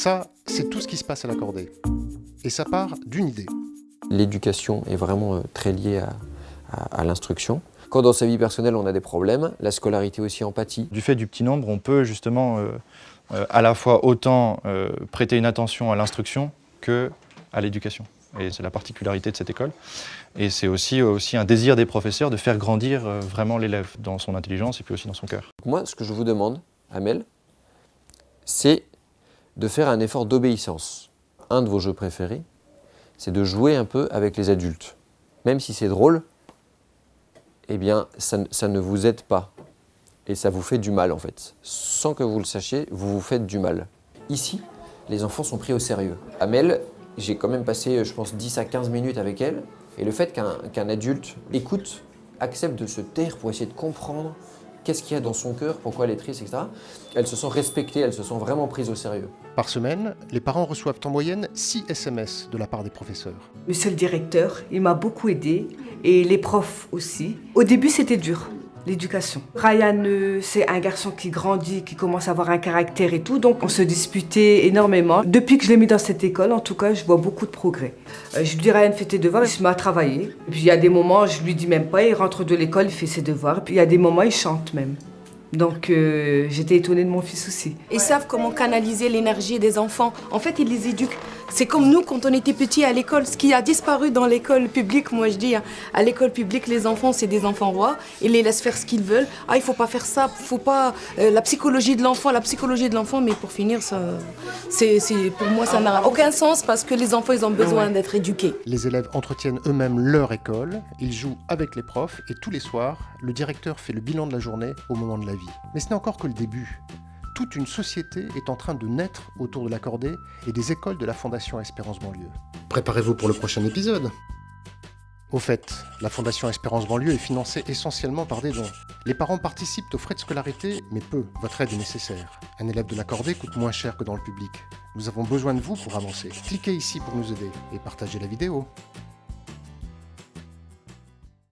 Ça, c'est tout ce qui se passe à l'accordé. Et ça part d'une idée. L'éducation est vraiment très liée à l'instruction. Quand dans sa vie personnelle on a des problèmes, la scolarité aussi en pâtit. Du fait du petit nombre, on peut justement à la fois autant prêter une attention à l'instruction qu'à l'éducation. Et c'est la particularité de cette école. Et c'est aussi un désir des professeurs de faire grandir vraiment l'élève dans son intelligence et puis aussi dans son cœur. Moi, ce que je vous demande, Amel, c'est de faire un effort d'obéissance. Un de vos jeux préférés, c'est de jouer un peu avec les adultes. Même si c'est drôle, eh bien, ça ne vous aide pas. Et ça vous fait du mal, en fait. Sans que vous le sachiez, vous vous faites du mal. Ici, les enfants sont pris au sérieux. Amel, j'ai quand même passé, je pense, 10 à 15 minutes avec elle. Et le fait qu'un adulte écoute, accepte de se taire pour essayer de comprendre qu'est-ce qu'il y a dans son cœur, pourquoi elle est triste, etc. Elles se sont respectées, elles se sont vraiment prises au sérieux. Par semaine, les parents reçoivent en moyenne 6 SMS de la part des professeurs. Monsieur le directeur, il m'a beaucoup aidé et les profs aussi. Au début, c'était dur, l'éducation. Ryan, c'est un garçon qui grandit, qui commence à avoir un caractère et tout, donc on se disputait énormément. Depuis que je l'ai mis dans cette école, en tout cas, je vois beaucoup de progrès. Je lui dis, Ryan, fais tes devoirs, il se met à travailler. Et puis il y a des moments, je lui dis même pas, il rentre de l'école, il fait ses devoirs. Et puis il y a des moments, il chante même. Donc j'étais étonnée de mon fils aussi. Ils savent comment canaliser l'énergie des enfants. En fait, ils les éduquent. C'est comme nous quand on était petits à l'école. Ce qui a disparu dans l'école publique, moi je dis, hein, à l'école publique, les enfants, c'est des enfants rois. Ils les laissent faire ce qu'ils veulent. Ah, il faut pas faire ça, faut pas... la psychologie de l'enfant, mais pour finir, ça, pour moi, ça n'a aucun sens parce que les enfants, ils ont besoin d'être éduqués. Les élèves entretiennent eux-mêmes leur école, ils jouent avec les profs et tous les soirs, le directeur fait le bilan de la journée au moment de la vie. Mais ce n'est encore que le début. Toute une société est en train de naître autour de l'accordé et des écoles de la Fondation Espérance Banlieue. Préparez-vous pour le prochain épisode. Au fait, la Fondation Espérance Banlieue est financée essentiellement par des dons. Les parents participent aux frais de scolarité, mais peu. Votre aide est nécessaire. Un élève de l'accordé coûte moins cher que dans le public. Nous avons besoin de vous pour avancer. Cliquez ici pour nous aider et partagez la vidéo.